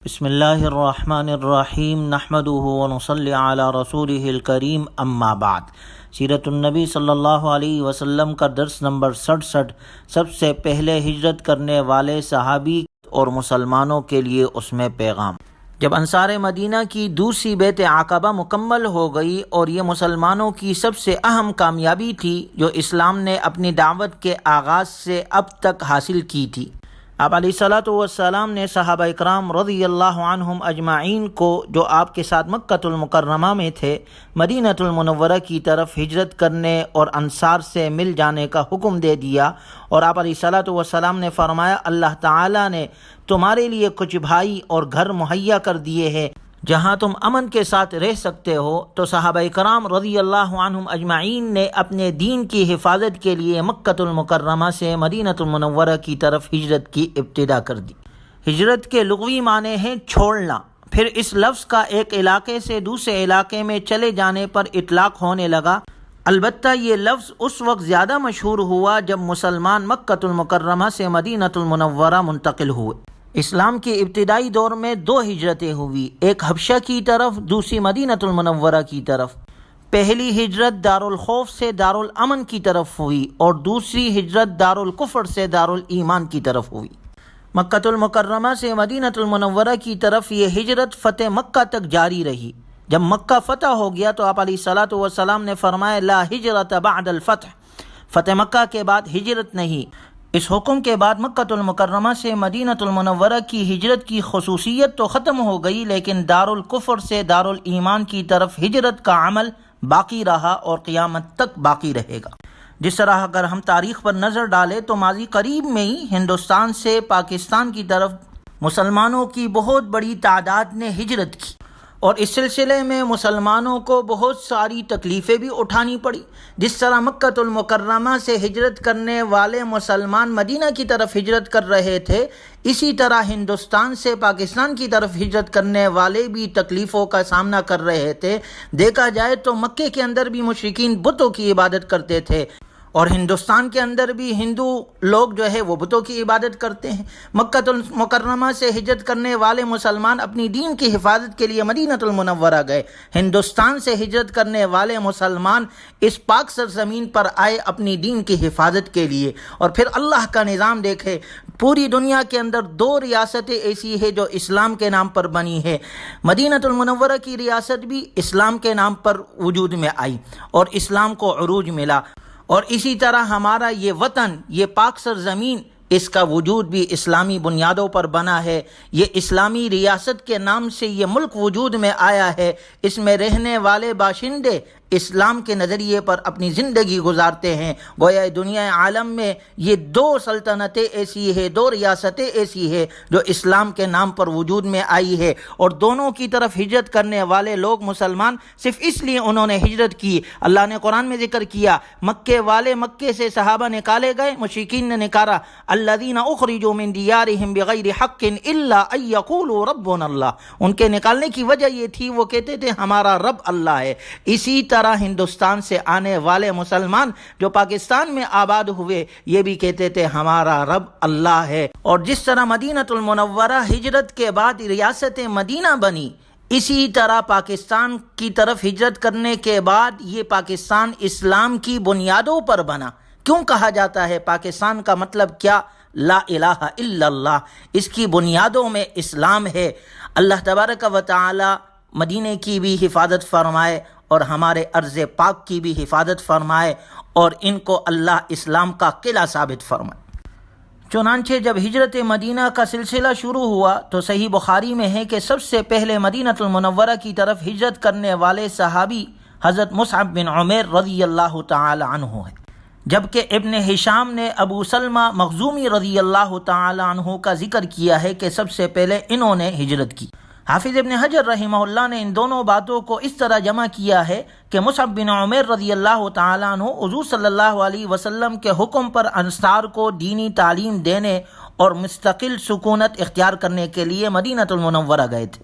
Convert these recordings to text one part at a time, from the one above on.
بسم اللہ الرحمن الرحیم نحمده ونصلی علی رسولہ الکریم اما بعد۔ سیرت النبی صلی اللہ علیہ وسلم کا درس نمبر 67۔ سب سے پہلے ہجرت کرنے والے صحابی اور مسلمانوں کے لیے اس میں پیغام۔ جب انصار مدینہ کی دوسری بیعت عقبہ مکمل ہو گئی اور یہ مسلمانوں کی سب سے اہم کامیابی تھی جو اسلام نے اپنی دعوت کے آغاز سے اب تک حاصل کی تھی، آپ علیہ الصلوۃ والسلام نے صحابہ اکرام رضی اللہ عنہم اجمعین کو جو آپ کے ساتھ مکۃ المکرمہ میں تھے مدینہ المنورہ کی طرف ہجرت کرنے اور انصار سے مل جانے کا حکم دے دیا، اور آپ علیہ الصلوۃ والسلام نے فرمایا اللہ تعالیٰ نے تمہارے لیے کچھ بھائی اور گھر مہیا کر دیے ہیں جہاں تم امن کے ساتھ رہ سکتے ہو۔ تو صحابہ کرام رضی اللہ عنہم اجمعین نے اپنے دین کی حفاظت کے لیے مکۃ المکرمہ سے مدینہ المنورہ کی طرف ہجرت کی ابتدا کر دی۔ ہجرت کے لغوی معنی ہیں چھوڑنا، پھر اس لفظ کا ایک علاقے سے دوسرے علاقے میں چلے جانے پر اطلاق ہونے لگا۔ البتہ یہ لفظ اس وقت زیادہ مشہور ہوا جب مسلمان مکۃ المکرمہ سے مدینہ المنورہ منتقل ہوئے۔ اسلام کے ابتدائی دور میں دو ہجرتیں ہوئی، ایک حبشہ کی طرف، دوسری مدینہ المنورہ کی طرف۔ پہلی ہجرت دارالخوف سے دارالامن کی طرف ہوئی اور دوسری ہجرت دارالکفر سے دارالایمان کی طرف ہوئی۔ مکۃ المکرمہ سے مدینہ المنورہ کی طرف یہ ہجرت فتح مکہ تک جاری رہی۔ جب مکہ فتح ہو گیا تو آپ علیہ الصلوۃ والسلام نے فرمایا لا ہجرت بعد الفتح، فتح مکہ کے بعد ہجرت نہیں۔ اس حکم کے بعد مکۃ المکرمہ سے مدینہ المنورہ کی ہجرت کی خصوصیت تو ختم ہو گئی، لیکن دارالکفر سے دارالایمان کی طرف ہجرت کا عمل باقی رہا اور قیامت تک باقی رہے گا۔ جس طرح اگر ہم تاریخ پر نظر ڈالیں تو ماضی قریب میں ہی ہندوستان سے پاکستان کی طرف مسلمانوں کی بہت بڑی تعداد نے ہجرت کی، اور اس سلسلے میں مسلمانوں کو بہت ساری تکلیفیں بھی اٹھانی پڑی۔ جس طرح مکۃ المکرمہ سے ہجرت کرنے والے مسلمان مدینہ کی طرف ہجرت کر رہے تھے، اسی طرح ہندوستان سے پاکستان کی طرف ہجرت کرنے والے بھی تکلیفوں کا سامنا کر رہے تھے۔ دیکھا جائے تو مکے کے اندر بھی مشرکین بتوں کی عبادت کرتے تھے، اور ہندوستان کے اندر بھی ہندو لوگ جو ہے وہ بتوں کی عبادت کرتے ہیں۔ مکۃ المکرمہ سے ہجرت کرنے والے مسلمان اپنی دین کی حفاظت کے لیے مدینہ المنورہ گئے، ہندوستان سے ہجرت کرنے والے مسلمان اس پاک سرزمین پر آئے اپنی دین کی حفاظت کے لیے۔ اور پھر اللہ کا نظام دیکھے، پوری دنیا کے اندر دو ریاستیں ایسی ہیں جو اسلام کے نام پر بنی ہے۔ مدینہ المنورہ کی ریاست بھی اسلام کے نام پر وجود میں آئی اور اسلام کو عروج ملا، اور اسی طرح ہمارا یہ وطن، یہ پاک سرزمین، اس کا وجود بھی اسلامی بنیادوں پر بنا ہے۔ یہ اسلامی ریاست کے نام سے یہ ملک وجود میں آیا ہے، اس میں رہنے والے باشندے اسلام کے نظریے پر اپنی زندگی گزارتے ہیں۔ گویا دنیا عالم میں یہ دو سلطنتیں ایسی ہیں، دو ریاستیں ایسی ہیں جو اسلام کے نام پر وجود میں آئی ہے، اور دونوں کی طرف ہجرت کرنے والے لوگ مسلمان صرف اس لیے انہوں نے ہجرت کی۔ اللہ نے قرآن میں ذکر کیا، مکے والے مکے سے صحابہ نکالے گئے، مشرکین نے نکالا، الذین اخرجوا من دیارہم بغیر حق الا ان یقولوا ربنا اللہ۔ ان کے نکالنے کی وجہ یہ تھی، وہ کہتے تھے ہمارا رب اللہ ہے۔ اسی طرح ہندوستان سے آنے والے مسلمان جو پاکستان میں آباد ہوئے، یہ بھی کہتے تھے ہمارا رب اللہ ہے۔ اور جس طرح مدینہ المنورہ ہجرت کے بعد ریاست مدینہ بنی، اسی طرح پاکستان کی طرف ہجرت کرنے کے بعد یہ پاکستان اسلام کی بنیادوں پر بنا۔ کیوں کہا جاتا ہے پاکستان کا مطلب کیا؟ لا الہ الا اللہ، اس کی بنیادوں میں اسلام ہے۔ اللہ تبارک و تعالی مدینے کی بھی حفاظت فرمائے اور ہمارے ارض پاک کی بھی حفاظت فرمائے، اور ان کو اللہ اسلام کا قلعہ ثابت فرمائے۔ چنانچہ جب ہجرت مدینہ کا سلسلہ شروع ہوا تو صحیح بخاری میں ہے کہ سب سے پہلے مدینہ المنورہ کی طرف ہجرت کرنے والے صحابی حضرت مصعب بن عمیر رضی اللہ تعالی عنہ ہیں، جبکہ ابن ہشام نے ابو سلمہ مخزومی رضی اللہ تعالی عنہ کا ذکر کیا ہے کہ سب سے پہلے انہوں نے ہجرت کی۔ حافظ ابن حجر رحمہ اللہ نے ان دونوں باتوں کو اس طرح جمع کیا ہے کہ مصعب بن عمیر رضی اللہ تعالیٰ عنہ حضور صلی اللہ علیہ وسلم کے حکم پر انصار کو دینی تعلیم دینے اور مستقل سکونت اختیار کرنے کے لیے مدینہ المنورہ گئے تھے۔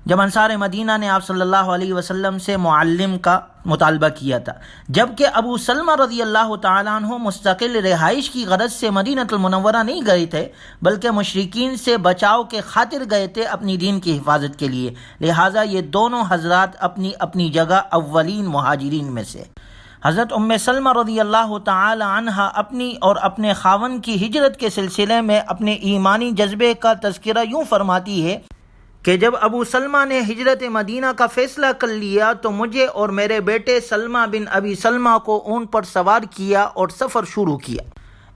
جب انصار مدینہ نے آپ صلی اللہ علیہ وسلم سے معلم کا مطالبہ کیا تھا، جبکہ ابو سلمہ رضی اللہ تعالیٰ عنہ مستقل رہائش کی غرض سے مدینہ المنورہ نہیں گئے تھے، بلکہ مشرکین سے بچاؤ کے خاطر گئے تھے اپنی دین کی حفاظت کے لیے، لہٰذا یہ دونوں حضرات اپنی اپنی جگہ اولین مہاجرین میں سے۔ حضرت سلمہ رضی اللہ تعالی عنہ اپنی اور اپنے خاوند کی ہجرت کے سلسلے میں اپنے ایمانی جذبے کا تذکرہ یوں فرماتی ہے کہ جب ابو سلمہ نے ہجرت مدینہ کا فیصلہ کر لیا تو مجھے اور میرے بیٹے سلمہ بن ابی سلمہ کو اونٹ پر سوار کیا اور سفر شروع کیا۔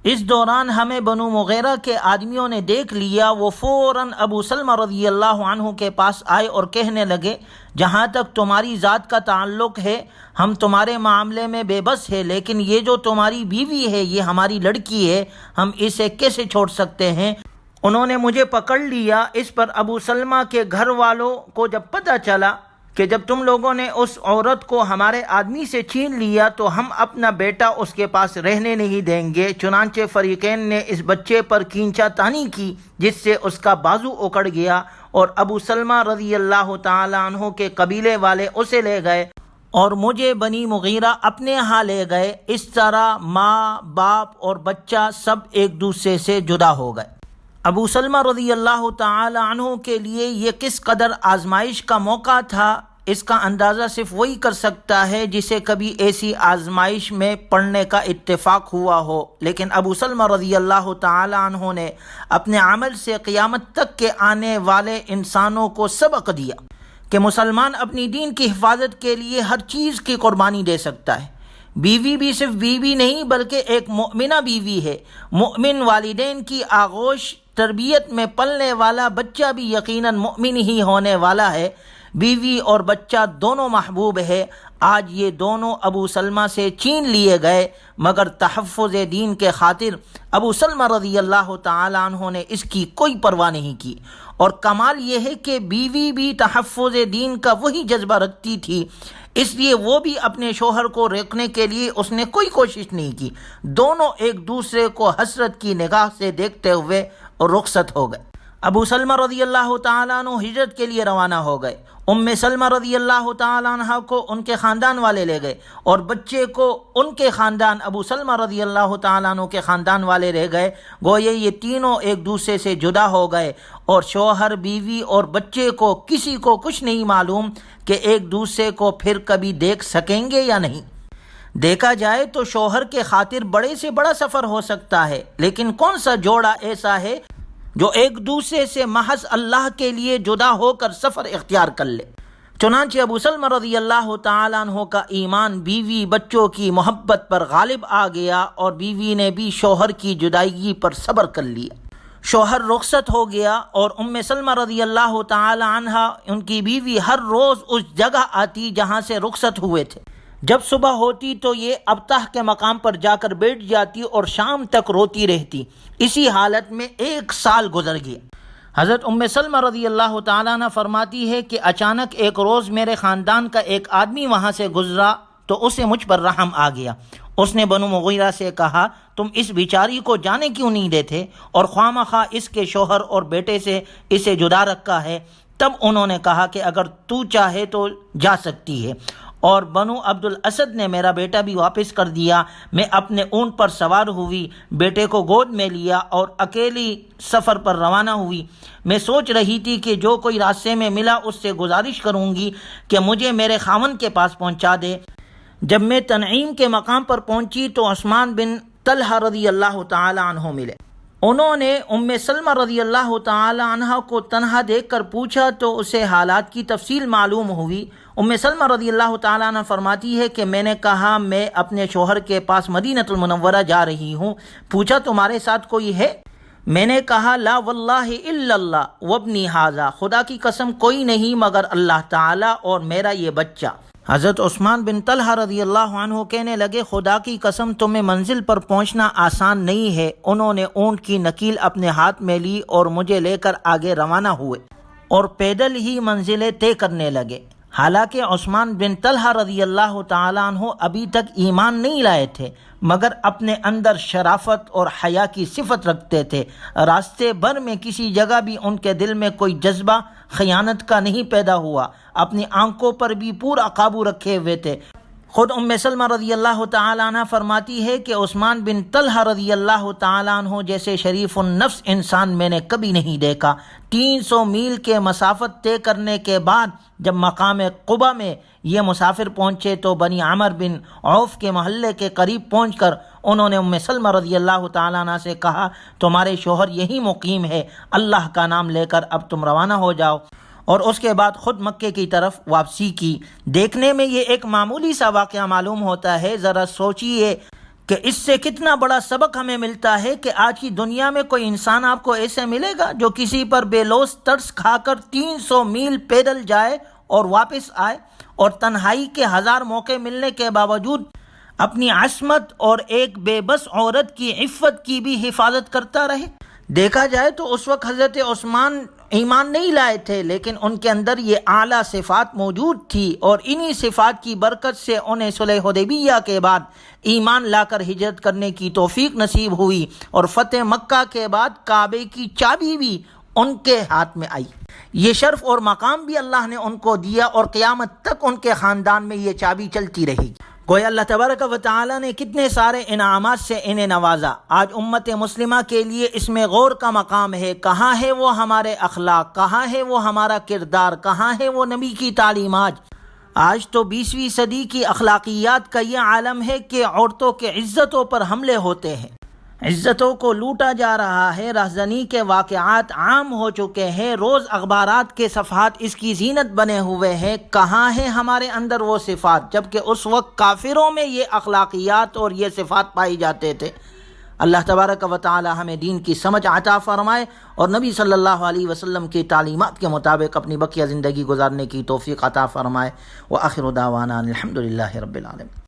اس دوران ہمیں بنو مغیرہ کے آدمیوں نے دیکھ لیا، وہ فوراً ابو سلمہ رضی اللہ عنہ کے پاس آئے اور کہنے لگے، جہاں تک تمہاری ذات کا تعلق ہے ہم تمہارے معاملے میں بے بس ہے، لیکن یہ جو تمہاری بیوی ہے یہ ہماری لڑکی ہے، ہم اسے کیسے چھوڑ سکتے ہیں؟ انہوں نے مجھے پکڑ لیا۔ اس پر ابو سلمہ کے گھر والوں کو جب پتہ چلا کہ جب تم لوگوں نے اس عورت کو ہمارے آدمی سے چھین لیا تو ہم اپنا بیٹا اس کے پاس رہنے نہیں دیں گے، چنانچہ فریقین نے اس بچے پر کینچا تانی کی جس سے اس کا بازو اکڑ گیا، اور ابو سلمہ رضی اللہ تعالی عنہ کے قبیلے والے اسے لے گئے اور مجھے بنی مغیرہ اپنے ہاں لے گئے۔ اس طرح ماں، باپ اور بچہ سب ایک دوسرے سے جدا ہو گئے۔ ابو سلمہ رضی اللہ تعالی عنہ کے لیے یہ کس قدر آزمائش کا موقع تھا، اس کا اندازہ صرف وہی کر سکتا ہے جسے کبھی ایسی آزمائش میں پڑنے کا اتفاق ہوا ہو، لیکن ابو سلمہ رضی اللہ تعالی عنہ نے اپنے عمل سے قیامت تک کے آنے والے انسانوں کو سبق دیا کہ مسلمان اپنی دین کی حفاظت کے لیے ہر چیز کی قربانی دے سکتا ہے۔ بیوی بھی صرف بیوی نہیں بلکہ ایک مؤمنہ بیوی ہے۔ مؤمن والدین کی آغوش تربیت میں پلنے والا بچہ بھی یقیناً مؤمن ہی ہونے والا ہے۔ بیوی اور بچہ دونوں محبوب ہے۔ آج یہ دونوں ابو سلمہ سے چھین لیے گئے، مگر تحفظ دین کے خاطر ابو سلمہ رضی اللہ تعالی عنہ نے اس کی کوئی پرواہ نہیں کی، اور کمال یہ ہے کہ بیوی بھی تحفظ دین کا وہی جذبہ رکھتی تھی، اس لیے وہ بھی اپنے شوہر کو روکنے کے لیے اس نے کوئی کوشش نہیں کی۔ دونوں ایک دوسرے کو حسرت کی نگاہ سے دیکھتے ہوئے رخصت ہو گئے۔ ابو سلمہ رضی اللہ تعالیٰ عنہ ہجرت کے لیے روانہ ہو گئے۔ سلمہ رضی اللہ تعالیٰ عنہ کو ان کے خاندان والے لے گئے، اور بچے کو ان کے خاندان ابو سلمہ رضی اللہ تعالیٰ عنہ کے خاندان والے رہ گئے۔ گویا یہ تینوں ایک دوسرے سے جدا ہو گئے، اور شوہر، بیوی اور بچے کو کسی کو کچھ نہیں معلوم کہ ایک دوسرے کو پھر کبھی دیکھ سکیں گے یا نہیں۔ دیکھا جائے تو شوہر کے خاطر بڑے سے بڑا سفر ہو سکتا ہے، لیکن کون سا جوڑا ایسا ہے جو ایک دوسرے سے محض اللہ کے لیے جدا ہو کر سفر اختیار کر لے؟ چنانچہ ابو سلمہ رضی اللہ تعالیٰ عنہ کا ایمان بیوی بچوں کی محبت پر غالب آ گیا، اور بیوی نے بھی شوہر کی جدائیگی پر صبر کر لیا۔ شوہر رخصت ہو گیا، اور سلمہ رضی اللہ تعالی عنہ ان کی بیوی ہر روز اس جگہ آتی جہاں سے رخصت ہوئے تھے۔ جب صبح ہوتی تو یہ ابتح کے مقام پر جا کر بیٹھ جاتی اور شام تک روتی رہتی۔ اسی حالت میں 1 سال گزر گیا۔ حضرت سلمہ رضی اللہ تعالیٰ عنہ فرماتی ہے کہ اچانک ایک روز میرے خاندان کا ایک آدمی وہاں سے گزرا تو اسے مجھ پر رحم آ گیا۔ اس نے بنو مغیرہ سے کہا، تم اس بیچاری کو جانے کیوں نہیں دیتے اور خواہ اس کے شوہر اور بیٹے سے اسے جدا رکھا ہے؟ تب انہوں نے کہا کہ اگر تو چاہے تو جا سکتی ہے، اور بنو عبد الاسد نے میرا بیٹا بھی واپس کر دیا۔ میں اپنے اونٹ پر سوار ہوئی، بیٹے کو گود میں لیا اور اکیلی سفر پر روانہ ہوئی۔ میں سوچ رہی تھی کہ جو کوئی راستے میں ملا اس سے گزارش کروں گی کہ مجھے میرے خاوند کے پاس پہنچا دے۔ جب میں تنعیم کے مقام پر پہنچی تو عثمان بن طلحہ رضی اللہ تعالی عنہ ملے۔ انہوں نے سلمہ رضی اللہ تعالی عنہ کو تنہا دیکھ کر پوچھا تو اسے حالات کی تفصیل معلوم ہوئی۔ سلمہ رضی اللہ تعالی عنہ فرماتی ہے کہ میں نے کہا، میں اپنے شوہر کے پاس مدینہ المنورہ جا رہی ہوں۔ پوچھا، تمہارے ساتھ کوئی ہے؟ میں نے کہا، لا واللہ الا اللہ وابنی ھذا، خدا کی قسم کوئی نہیں مگر اللہ تعالی اور میرا یہ بچہ۔ حضرت عثمان بن طلحہ رضی اللہ عنہ کہنے لگے، خدا کی قسم تمہیں منزل پر پہنچنا آسان نہیں ہے۔ انہوں نے اونٹ کی نکیل اپنے ہاتھ میں لی اور مجھے لے کر آگے روانہ ہوئے اور پیدل ہی منزلیں طے کرنے لگے۔ حالانکہ عثمان بن طلحہ رضی اللہ تعالیٰ عنہ ابھی تک ایمان نہیں لائے تھے، مگر اپنے اندر شرافت اور حیا کی صفت رکھتے تھے۔ راستے بھر میں کسی جگہ بھی ان کے دل میں کوئی جذبہ خیانت کا نہیں پیدا ہوا، اپنی آنکھوں پر بھی پورا قابو رکھے ہوئے تھے۔ خود سلمہ رضی اللہ تعالیٰ عنہ فرماتی ہے کہ عثمان بن طلحہ رضی اللہ تعالیٰ عنہ جیسے شریف النفس انسان میں نے کبھی نہیں دیکھا۔ 300 میل کے مسافت طے کرنے کے بعد جب مقام قبا میں یہ مسافر پہنچے تو بنی عمر بن عوف کے محلے کے قریب پہنچ کر انہوں نے سلمہ رضی اللہ تعالیٰ عنہ سے کہا، تمہارے شوہر یہی مقیم ہے، اللہ کا نام لے کر اب تم روانہ ہو جاؤ، اور اس کے بعد خود مکے کی طرف واپسی کی۔ دیکھنے میں یہ ایک معمولی سا واقعہ معلوم ہوتا ہے، ذرا سوچئے کہ اس سے کتنا بڑا سبق ہمیں ملتا ہے کہ آج کی دنیا میں کوئی انسان آپ کو ایسے ملے گا جو کسی پر بے لوث ترس کھا کر 300 میل پیدل جائے اور واپس آئے، اور تنہائی کے 1000 موقع ملنے کے باوجود اپنی عصمت اور ایک بے بس عورت کی عفت کی بھی حفاظت کرتا رہے۔ دیکھا جائے تو اس وقت حضرت عثمان ایمان نہیں لائے تھے، لیکن ان کے اندر یہ اعلیٰ صفات موجود تھی، اور انہی صفات کی برکت سے انہیں صلح حدیبیہ کے بعد ایمان لا کر ہجرت کرنے کی توفیق نصیب ہوئی، اور فتح مکہ کے بعد کعبے کی چابی بھی ان کے ہاتھ میں آئی۔ یہ شرف اور مقام بھی اللہ نے ان کو دیا، اور قیامت تک ان کے خاندان میں یہ چابی چلتی رہے گی۔ گویا اللہ تبارک و تعالی نے کتنے سارے انعامات سے انہیں نوازا۔ آج امت مسلمہ کے لیے اس میں غور کا مقام ہے، کہاں ہے وہ ہمارے اخلاق، کہاں ہے وہ ہمارا کردار، کہاں ہے وہ نبی کی تعلیمات۔ آج تو 20ویں صدی کی اخلاقیات کا یہ عالم ہے کہ عورتوں کے عزتوں پر حملے ہوتے ہیں، عزتوں کو لوٹا جا رہا ہے، رہزنی کے واقعات عام ہو چکے ہیں، روز اخبارات کے صفحات اس کی زینت بنے ہوئے ہیں۔ کہاں ہے ہمارے اندر وہ صفات، جبکہ اس وقت کافروں میں یہ اخلاقیات اور یہ صفات پائی جاتے تھے۔ اللہ تبارک و تعالی ہمیں دین کی سمجھ عطا فرمائے، اور نبی صلی اللہ علیہ وسلم کی تعلیمات کے مطابق اپنی بقیہ زندگی گزارنے کی توفیق عطا فرمائے۔ وآخر دعوانا الحمدللہ رب العالمین۔